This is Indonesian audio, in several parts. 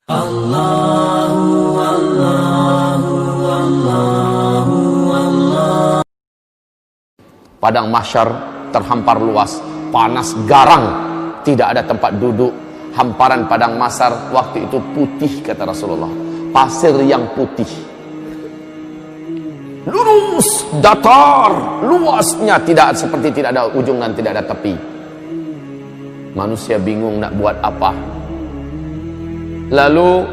Allahu Allahu Allahu Allah. Padang mahsyar terhampar luas, panas garang, tidak ada tempat duduk. Hamparan padang mahsyar waktu itu putih, kata Rasulullah, pasir yang putih, lurus, datar, luasnya tidak seperti tidak ada ujung dan tidak ada tepi. Manusia bingung nak buat apa. Lalu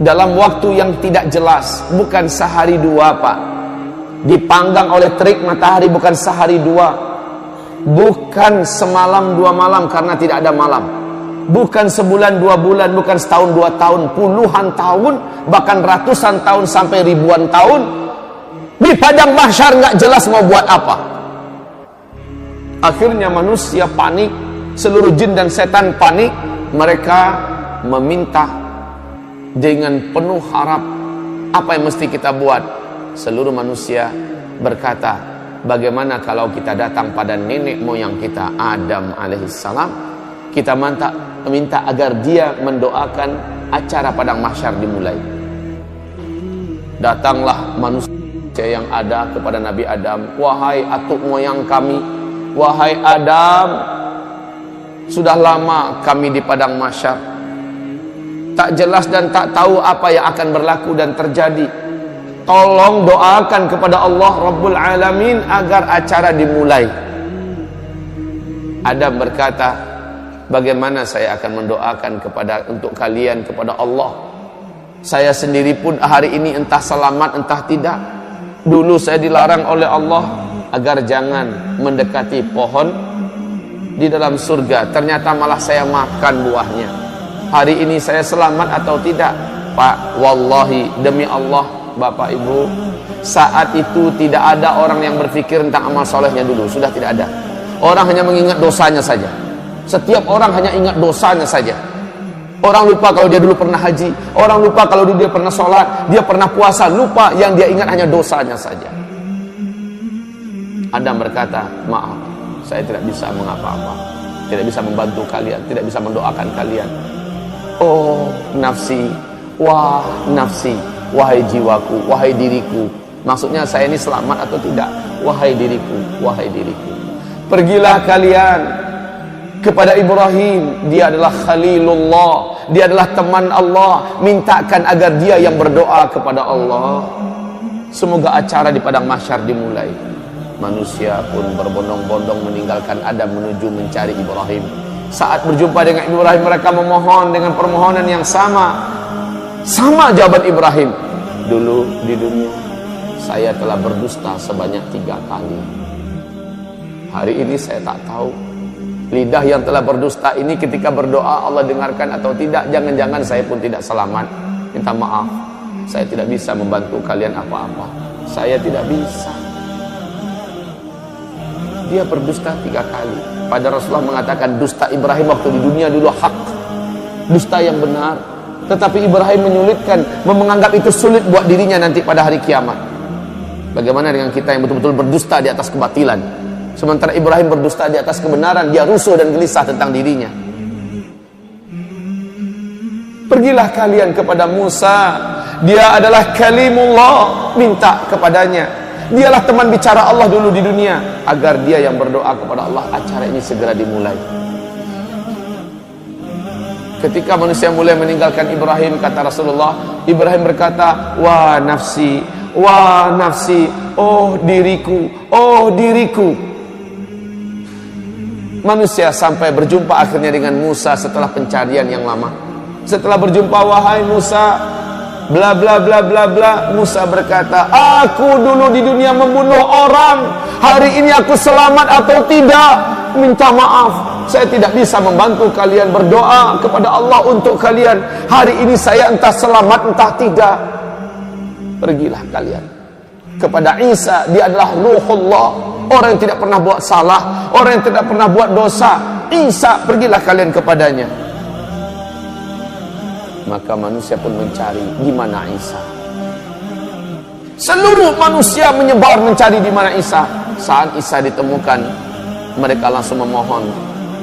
dalam waktu yang tidak jelas, bukan sehari dua pak, dipanggang oleh terik matahari, bukan sehari dua, bukan semalam dua malam karena tidak ada malam, bukan sebulan dua bulan, bukan setahun dua tahun, puluhan tahun, bahkan ratusan tahun sampai ribuan tahun di padang mahsyar nggak jelas mau buat apa. Akhirnya manusia panik, seluruh jin dan setan panik. Mereka meminta dengan penuh harap, apa yang mesti kita buat? Seluruh manusia berkata, bagaimana kalau kita datang pada nenek moyang kita Adam alaihissalam, kita minta agar dia mendoakan acara padang mahsyar dimulai. Datanglah manusia yang ada kepada Nabi Adam, wahai atuk moyang kami, wahai Adam, sudah lama kami di padang mahsyar, tak jelas dan tak tahu apa yang akan berlaku dan terjadi. Tolong doakan kepada Allah Rabbul Alamin agar acara dimulai. Adam berkata, bagaimana saya akan mendoakan untuk kalian kepada Allah? Saya sendiri pun hari ini entah selamat entah tidak. Dulu saya dilarang oleh Allah agar jangan mendekati pohon di dalam surga, ternyata malah saya makan buahnya. Hari ini saya selamat atau tidak? Pak, wallahi, demi Allah, Bapak Ibu, saat itu tidak ada orang yang berpikir tentang amal solehnya dulu. Sudah tidak ada. Orang hanya mengingat dosanya saja. Setiap orang hanya ingat dosanya saja. Orang lupa kalau dia dulu pernah haji, orang lupa kalau dulu dia pernah sholat, dia pernah puasa, lupa, yang dia ingat hanya dosanya saja. Adam berkata, maaf, saya tidak bisa mengapa-apa, tidak bisa membantu kalian, tidak bisa mendoakan kalian. Oh nafsi, wah nafsi, wahai jiwaku, wahai diriku. Maksudnya saya ini selamat atau tidak? Wahai diriku, wahai diriku. Pergilah kalian kepada Ibrahim, dia adalah Khalilullah, dia adalah teman Allah. Mintakan agar dia yang berdoa kepada Allah. Semoga acara di padang mahsyar dimulai. Manusia pun berbondong-bondong meninggalkan Adam menuju mencari Ibrahim. Saat berjumpa dengan Ibrahim, mereka memohon dengan permohonan yang sama. Sama jawaban Ibrahim. Dulu di dunia saya telah berdusta sebanyak 3 kali. Hari ini saya tak tahu lidah yang telah berdusta ini ketika berdoa Allah dengarkan atau tidak. Jangan-jangan saya pun tidak selamat. Minta maaf, saya tidak bisa membantu kalian apa-apa. Saya tidak bisa. Dia berdusta 3 kali. Pada Rasulullah mengatakan dusta Ibrahim waktu di dunia dulu hak, dusta yang benar. Tetapi Ibrahim menyulitkan, menganggap itu sulit buat dirinya nanti pada hari kiamat. Bagaimana dengan kita yang betul-betul berdusta di atas kebatilan? Sementara Ibrahim berdusta di atas kebenaran, dia rusuh dan gelisah tentang dirinya. Pergilah kalian kepada Musa, dia adalah kalimullah, minta kepadanya. Dialah teman bicara Allah dulu di dunia, agar dia yang berdoa kepada Allah acara ini segera dimulai. Ketika manusia mulai meninggalkan Ibrahim, kata Rasulullah, Ibrahim berkata, wah nafsi, oh diriku, oh diriku. Manusia sampai berjumpa akhirnya dengan Musa setelah pencarian yang lama. Setelah berjumpa, wahai Musa, bla bla bla bla bla. Musa berkata, aku dulu di dunia membunuh orang, hari ini aku selamat atau tidak? Minta maaf, saya tidak bisa membantu kalian. Berdoa kepada Allah untuk kalian. Hari ini saya entah selamat entah tidak. Pergilah kalian kepada Isa, dia adalah Ruhullah, orang yang tidak pernah buat salah, orang yang tidak pernah buat dosa. Isa, pergilah kalian kepadanya. Maka manusia pun mencari di mana Isa. Seluruh manusia menyebar mencari di mana Isa. Saat Isa ditemukan, mereka langsung memohon.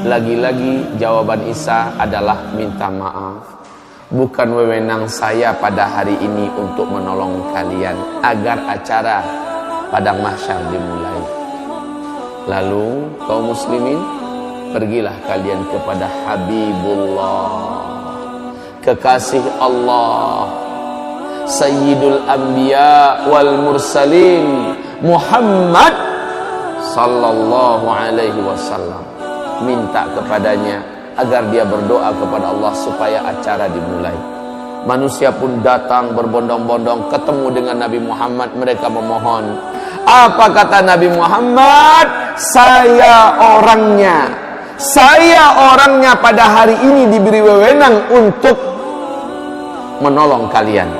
Lagi-lagi jawaban Isa adalah minta maaf. Bukan wewenang saya pada hari ini untuk menolong kalian agar acara padang mahsyar dimulai. Lalu kaum muslimin, pergilah kalian kepada Habibullah, kekasih Allah, Sayyidul Anbiya wal Mursalin, Muhammad sallallahu alaihi wasallam. Minta kepadanya agar dia berdoa kepada Allah supaya acara dimulai. Manusia pun datang berbondong-bondong ketemu dengan Nabi Muhammad. Mereka memohon. Apa kata Nabi Muhammad? Saya orangnya. Saya orangnya pada hari ini diberi wewenang untuk menolong kalian.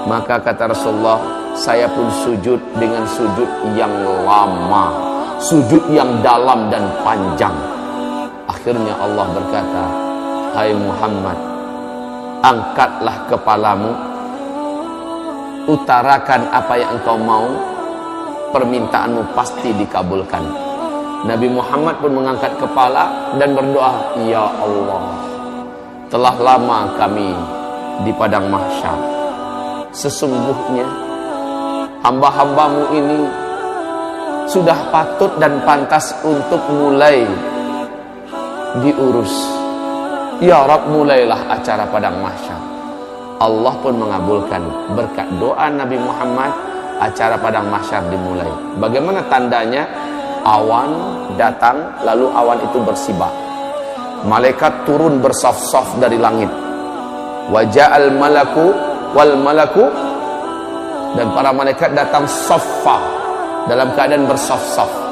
Maka kata Rasulullah, saya pun sujud dengan sujud yang lama, sujud yang dalam dan panjang. Akhirnya Allah berkata, hai Muhammad, angkatlah kepalamu, utarakan apa yang engkau mau, permintaanmu pasti dikabulkan. Nabi Muhammad pun mengangkat kepala dan berdoa, ya Allah, telah lama kami di padang mahsyar. Sesungguhnya hamba-hambamu ini sudah patut dan pantas untuk mulai diurus. Ya Rabb, mulailah acara padang mahsyar. Allah pun mengabulkan berkat doa Nabi Muhammad. Acara padang mahsyar dimulai. Bagaimana tandanya? Awan datang, lalu awan itu bersibak. Malaikat turun bersaf-saf dari langit. Waja'al malaku wal malaku, dan para malaikat datang saffa, dalam keadaan bersaf-saf.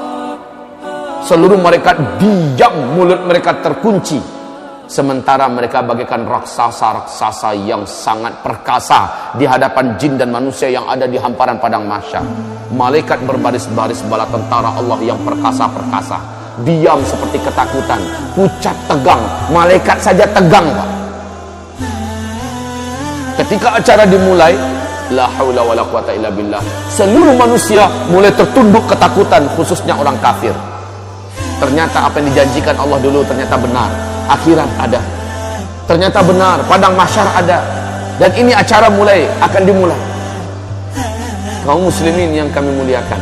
Seluruh mereka diam, mulut mereka terkunci. Sementara mereka bagaikan raksasa-raksasa yang sangat perkasa di hadapan jin dan manusia yang ada di hamparan padang mahsyar. Malaikat berbaris-baris bala tentara Allah yang perkasa-perkasa. Diam seperti ketakutan, pucat tegang. Malaikat saja tegang, Pak. Ketika acara dimulai, la haula wala quwata illa billah, seluruh manusia mulai tertunduk ketakutan, khususnya orang kafir. Ternyata apa yang dijanjikan Allah dulu ternyata benar. Akhirat ada. Ternyata benar, padang mahsyar ada. Dan ini acara akan dimulai. Kaum muslimin yang kami muliakan,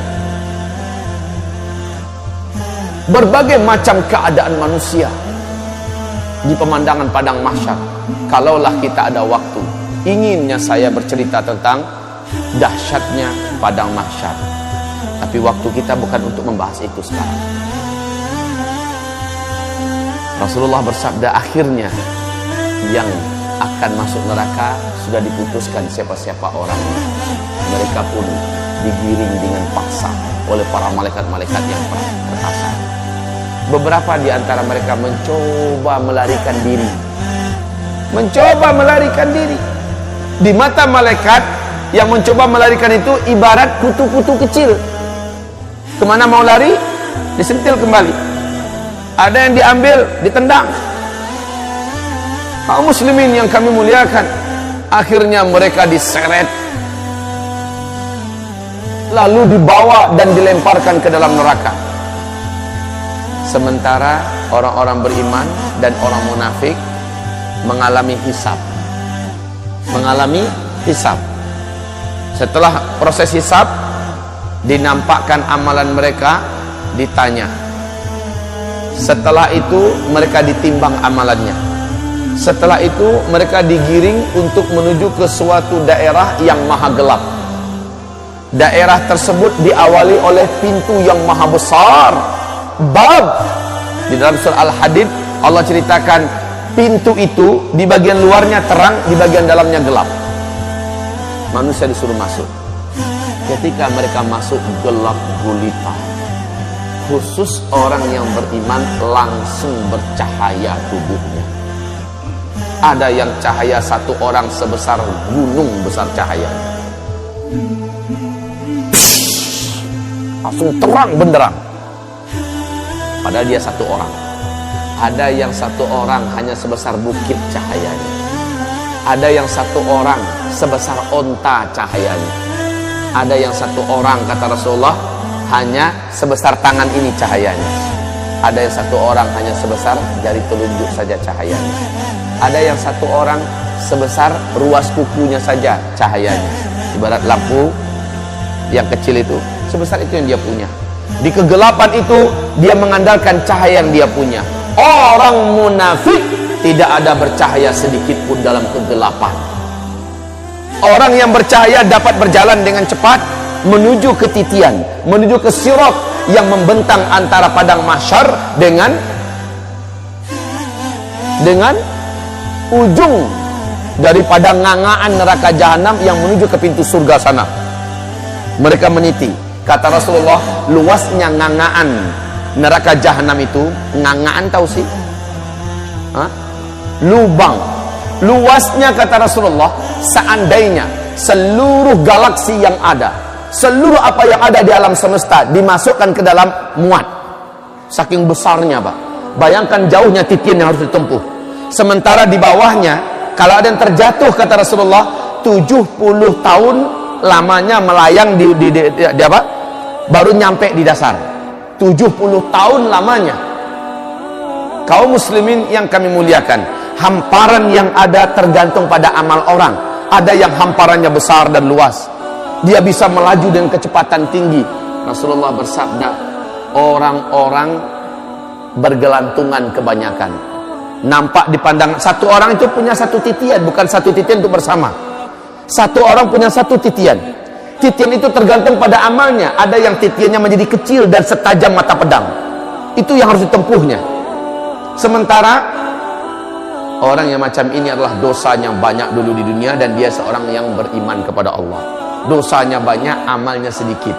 berbagai macam keadaan manusia di pemandangan padang mahsyar. Kalaulah kita ada waktu, inginnya saya bercerita tentang dahsyatnya padang mahsyar. Tapi waktu kita bukan untuk membahas itu sekarang. Rasulullah bersabda, akhirnya yang akan masuk neraka sudah diputuskan siapa-siapa orangnya. Mereka pun digiring dengan paksa oleh para malaikat-malaikat yang perkasa. Beberapa di antara mereka mencoba melarikan diri. Di mata malaikat yang mencoba melarikan itu ibarat kutu-kutu kecil. Kemana mau lari? Disentil kembali. Ada yang diambil, ditendang. Kaum muslimin yang kami muliakan, akhirnya mereka diseret, lalu dibawa dan dilemparkan ke dalam neraka. Sementara orang-orang beriman dan orang munafik mengalami hisab. Setelah proses hisab, dinampakkan amalan mereka, ditanya. Setelah itu mereka ditimbang amalannya. Setelah itu mereka digiring untuk menuju ke suatu daerah yang maha gelap. Daerah tersebut diawali oleh pintu yang maha besar, bab. Di dalam surah Al-Hadid Allah ceritakan pintu itu di bagian luarnya terang, di bagian dalamnya gelap. Manusia disuruh masuk. Ketika mereka masuk, gelap gulita. Khusus orang yang beriman langsung bercahaya tubuhnya. Ada yang cahaya satu orang sebesar gunung besar cahaya. Langsung terang benderang. Padahal dia satu orang. Ada yang satu orang hanya sebesar bukit cahayanya. Ada yang satu orang sebesar onta cahayanya. Ada yang satu orang, kata Rasulullah, hanya sebesar tangan ini cahayanya. Ada yang satu orang hanya sebesar jari telunjuk saja cahayanya. Ada yang satu orang sebesar ruas kukunya saja cahayanya. Ibarat lampu yang kecil itu, sebesar itu yang dia punya. Di kegelapan itu dia mengandalkan cahaya yang dia punya. Orang munafik tidak ada bercahaya sedikit pun dalam kegelapan. Orang yang bercahaya dapat berjalan dengan cepat menuju ke titian, menuju ke sirat yang membentang antara padang mahsyar dengan ujung daripada ngangaan neraka jahanam yang menuju ke pintu surga sana. Mereka meniti. Kata Rasulullah, luasnya ngangaan neraka jahanam itu, ngangaan tahu sih? Hah? Lubang. Luasnya kata Rasulullah, seandainya seluruh galaksi yang ada, seluruh apa yang ada di alam semesta dimasukkan ke dalam muat. Saking besarnya, Pak. Bayangkan jauhnya titian yang harus ditempuh. Sementara di bawahnya, kalau ada yang terjatuh kata Rasulullah, 70 tahun lamanya melayang di apa? Baru nyampe di dasar. 70 tahun lamanya. Kaum muslimin yang kami muliakan, hamparan yang ada tergantung pada amal orang. Ada yang hamparannya besar dan luas, dia bisa melaju dengan kecepatan tinggi. Rasulullah bersabda, orang-orang bergelantungan kebanyakan. Nampak dipandang, satu orang itu punya satu titian, bukan satu titian untuk bersama. Satu orang punya satu titian. Titian itu tergantung pada amalnya. Ada yang titiannya menjadi kecil dan setajam mata pedang. Itu yang harus ditempuhnya. Sementara orang yang macam ini adalah dosanya banyak dulu di dunia dan dia seorang yang beriman kepada Allah. Dosanya banyak, amalnya sedikit.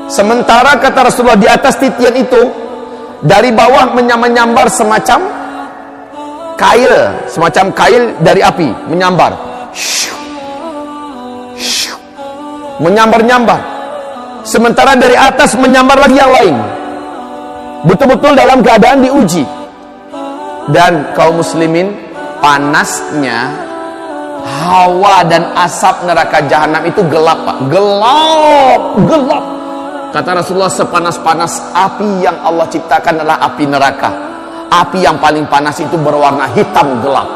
Sementara kata Rasulullah, di atas titian itu dari bawah menyambar semacam kail dari api, menyambar. Menyambar-nyambar. Sementara dari atas menyambar lagi yang lain. Betul-betul dalam keadaan diuji. Dan kaum muslimin, panasnya hawa dan asap neraka jahanam itu gelap, Pak. Gelap. Kata Rasulullah, sepanas-panas api yang Allah ciptakan adalah api neraka. Api yang paling panas itu berwarna hitam gelap.